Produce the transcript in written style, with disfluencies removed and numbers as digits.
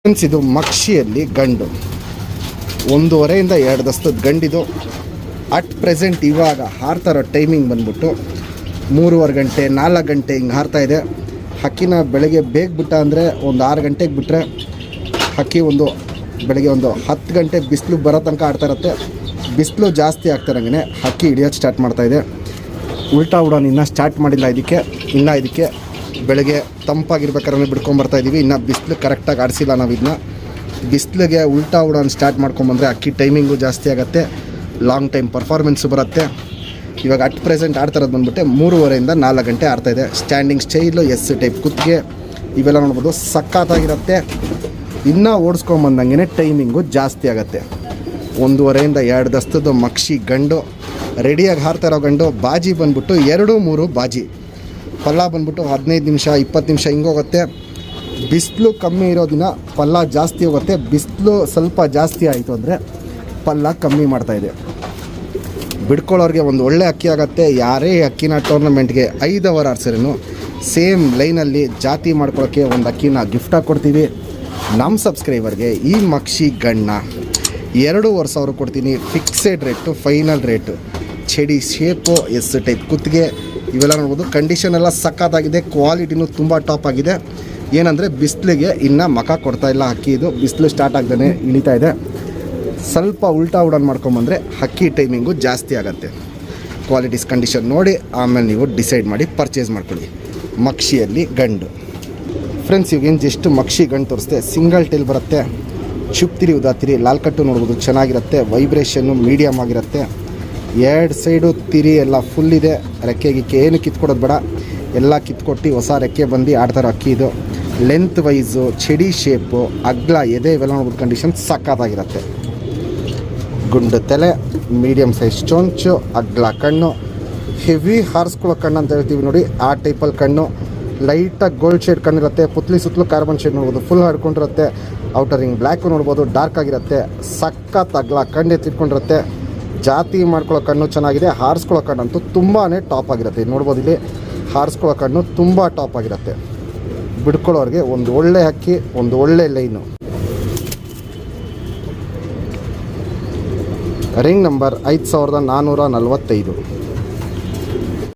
Friends, ಇದು ಮಕ್ಷಿಯಲ್ಲಿ ಗಂಡು 1.5 ಇಂದ 2 ದಸ್ತದ ಗಂಡಿದು. ಅಟ್ ಪ್ರೆಸೆಂಟ್ ಇವಾಗ ಹಾರ್ತಾ ಇರೋ ಟೈಮಿಂಗ್ ಬಂದ್ಬಿಟ್ಟು 3:30 ಗಂಟೆ 4 ಗಂಟೆ ಹಿಂಗೆ ಹಾರ್ತಾ ಇದೆ. ಹಕ್ಕಿನ ಬೆಳಗ್ಗೆ ಬೇಗ ಬಿಟ್ಟ ಅಂದರೆ ಒಂದು 6 ಗಂಟೆಗೆ ಬಿಟ್ಟರೆ ಹಕ್ಕಿ ಬೆಳಗ್ಗೆ 10 ಗಂಟೆ ಬಿಸಿಲು ಬರೋ ತನಕ ಆಡ್ತಾ ಇರುತ್ತೆ. ಬಿಸಿಲು ಜಾಸ್ತಿ ಆಗ್ತಾರಂಗೆ ಹಕ್ಕಿ ಹಿಡಿಯೋದು ಸ್ಟಾರ್ಟ್ ಮಾಡ್ತಾಯಿದೆ. ಉಲ್ಟಾ ಉಡಾನ್ ಇನ್ನೂ ಸ್ಟಾರ್ಟ್ ಮಾಡಿಲ್ಲ. ಇದಕ್ಕೆ ಬೆಳಗ್ಗೆ ತಂಪಾಗಿರ್ಬೇಕಾದ್ರೆ ಬಿಡ್ಕೊಂಬರ್ತಾಯಿದ್ದೀವಿ. ಇನ್ನು ಬಿಸಿಲು ಕರೆಕ್ಟಾಗಿ ಆಡಿಸಿಲ್ಲ ನಾವು. ಇದನ್ನ ಬಿಸಿಲಿಗೆ ಉಲ್ಟಾ ಉಡಾನ್ ಸ್ಟಾರ್ಟ್ ಮಾಡ್ಕೊಂಬಂದರೆ ಅಕ್ಕಿ ಟೈಮಿಂಗು ಜಾಸ್ತಿ ಆಗುತ್ತೆ, ಲಾಂಗ್ ಟೈಮ್ ಪರ್ಫಾರ್ಮೆನ್ಸು ಬರುತ್ತೆ. ಇವಾಗ ಅಟ್ ಪ್ರೆಸೆಂಟ್ ಆಡ್ತಾ ಇರೋದು ಬಂದ್ಬಿಟ್ಟು 3:30 ಇಂದ 4 ಗಂಟೆ ಆಡ್ತಾಯಿದೆ. ಸ್ಟ್ಯಾಂಡಿಂಗ್ ಸ್ಟೈಲು, ಎಸ್ ಟೈಪ್ ಕುತ್ತಿಗೆ ಇವೆಲ್ಲ ನೋಡ್ಬೋದು, ಸಖತ್ತಾಗಿರುತ್ತೆ. ಇನ್ನೂ ಓಡಿಸ್ಕೊಂಬಂದಂಗೆ ಟೈಮಿಂಗು ಜಾಸ್ತಿ ಆಗುತ್ತೆ. 1.5 ಇಂದ 2 ದಸ್ತದ ಮಕ್ಷಿ ಗಂಡು ರೆಡಿಯಾಗಿ ಹಾರ್ತಾ ಇರೋ ಗಂಡು. ಬಾಜಿ ಬಂದ್ಬಿಟ್ಟು 2-3 ಬಾಜಿ. ಪಲ್ಲ ಬಂದ್ಬಿಟ್ಟು 15 ನಿಮಿಷ 20 ನಿಮಿಷ ಹಿಂಗೋಗುತ್ತೆ. ಬಿಸಿಲು ಕಮ್ಮಿ ಇರೋ ದಿನ ಪಲ್ಲ ಜಾಸ್ತಿ ಹೋಗುತ್ತೆ. ಬಿಸಿಲು ಸ್ವಲ್ಪ ಜಾಸ್ತಿ ಆಯಿತು ಅಂದರೆ ಪಲ್ಲ ಕಮ್ಮಿ ಮಾಡ್ತಾಯಿದೆ. ಬಿಡ್ಕೊಳ್ಳೋರಿಗೆ ಒಂದು ಒಳ್ಳೆ ಅಕ್ಕಿ ಆಗುತ್ತೆ. ಯಾರೇ ಅಕ್ಕಿನ ಟೂರ್ನಮೆಂಟ್ಗೆ 5 ಅವರ್ ಆಡ್ಸಿರೇನು ಸೇಮ್ ಲೈನಲ್ಲಿ ಜಾತಿ ಮಾಡ್ಕೊಳ್ಳೋಕ್ಕೆ ಒಂದು ಅಕ್ಕಿನ ಗಿಫ್ಟಾಗಿ ಕೊಡ್ತೀವಿ. ನಮ್ಮ ಸಬ್ಸ್ಕ್ರೈಬರ್ಗೆ ಈ ಮಕ್ಷಿ ಗಣ್ಣ 2,500 ಕೊಡ್ತೀನಿ. Fixed rate, final rate. ಚಡಿ ಶೇಪು, ಎಸ್ ಟೈಪ್ ಕುತ್ತಿಗೆ ಇವೆಲ್ಲ ನೋಡ್ಬೋದು. ಕಂಡೀಷನ್ ಎಲ್ಲ ಸಖತ್ತಾಗಿದೆ. ಕ್ವಾಲಿಟಿನೂ ತುಂಬ ಟಾಪ್ ಆಗಿದೆ. ಏನಂದರೆ ಬಿಸಿಲಿಗೆ ಇನ್ನೂ ಮಖ ಕೊಡ್ತಾ ಇಲ್ಲ ಹಕ್ಕಿ. ಇದು ಬಿಸಿಲು ಸ್ಟಾರ್ಟ್ ಆಗ್ದೇ ಇಳಿತಾ ಇದೆ. ಸ್ವಲ್ಪ ಉಲ್ಟಾ ಉಡಾನ್ ಮಾಡ್ಕೊಂಬಂದರೆ ಹಕ್ಕಿ ಟೈಮಿಂಗು ಜಾಸ್ತಿ ಆಗುತ್ತೆ. ಕ್ವಾಲಿಟೀಸ್ ಕಂಡೀಷನ್ ನೋಡಿ ಆಮೇಲೆ ನೀವು ಡಿಸೈಡ್ ಮಾಡಿ ಪರ್ಚೇಸ್ ಮಾಡ್ಕೊಳ್ಳಿ. ಮಕ್ಷಿಯಲ್ಲಿ ಗಂಡು. ಫ್ರೆಂಡ್ಸ್, ಇವಾಗೇನು ಜಸ್ಟ್ ಮಕ್ಷಿ ಗಂಡು ತೋರಿಸ್ತೆ. ಸಿಂಗಲ್ ಟೈಲ್ ಬರುತ್ತೆ. ಚುಪ್ತಿರಿ ಉದಾತಿರಿ ಲಾಲ್ ಕಟ್ಟು ನೋಡ್ಬೋದು, ಚೆನ್ನಾಗಿರುತ್ತೆ. ವೈಬ್ರೇಷನ್ನು ಮೀಡಿಯಮ್ ಆಗಿರುತ್ತೆ. 2 ಸೈಡು ತಿರಿ ಎಲ್ಲ ಫುಲ್ ಇದೆ. ರೆಕ್ಕೆ ಗಿಕ್ಕೆ ಏನು ಕಿತ್ಕೊಡೋದು ಬೇಡ, ಎಲ್ಲ ಕಿತ್ಕೊಟ್ಟು ಹೊಸ ರೆಕ್ಕೆ ಬಂದು ಆಡ್ತಾರೋ ಅಕ್ಕಿ ಇದು. ಲೆಂತ್ ವೈಸು, ಚಡಿ ಶೇಪು, ಅಗ್ಲ ಎದೆ ಇವೆಲ್ಲ ನೋಡ್ಬೋದು. ಕಂಡೀಷನ್ ಸಖತ್ತಾಗಿರುತ್ತೆ. ಗುಂಡು ತಲೆ, ಮೀಡಿಯಮ್ ಸೈಜ್ ಚೊಂಚು, ಅಗ್ಲ ಕಣ್ಣು, ಹೆವಿ ಹಾರಿಸ್ಕೊಳ್ಳೋ ಕಣ್ಣು ಅಂತ ಹೇಳ್ತೀವಿ ನೋಡಿ, ಆ ಟೈಪಲ್ಲಿ ಕಣ್ಣು. ಲೈಟಾಗಿ ಗೋಲ್ಡ್ ಶೇಡ್ ಕಣ್ಣಿರುತ್ತೆ. ಪುತ್ಲಿ ಸುತ್ತಲೂ ಕಾರ್ಬನ್ ಶೇಡ್ ನೋಡ್ಬೋದು. ಫುಲ್ ಹರ್ಕೊಂಡಿರುತ್ತೆ. ಔಟರಿಂಗ್ ಬ್ಲ್ಯಾಕು ನೋಡ್ಬೋದು, ಡಾರ್ಕ್ ಆಗಿರುತ್ತೆ. ಸಖತ್ ಅಗ್ಲ ಕಣ್ಣು ಎತ್ತಿಟ್ಕೊಂಡಿರುತ್ತೆ. ಜಾತಿ ಮಾಡ್ಕೊಳ್ಳೋ ಕಣ್ಣು ಚೆನ್ನಾಗಿದೆ. ಹಾರಿಸ್ಕೊಳ್ಳೋ ಕಣ್ಣಂತೂ ತುಂಬಾ ಟಾಪ್ ಆಗಿರುತ್ತೆ. ನೋಡ್ಬೋದು, ಇಲ್ಲಿ ಹಾರಿಸ್ಕೊಳ್ಳೋ ಕಣ್ಣು ತುಂಬ ಟಾಪ್ ಆಗಿರುತ್ತೆ. ಬಿಡ್ಕೊಳ್ಳೋರಿಗೆ ಒಂದು ಒಳ್ಳೆ ಹಕ್ಕಿ, ಒಂದು ಒಳ್ಳೆ ಲೈನು. Ring number 5445.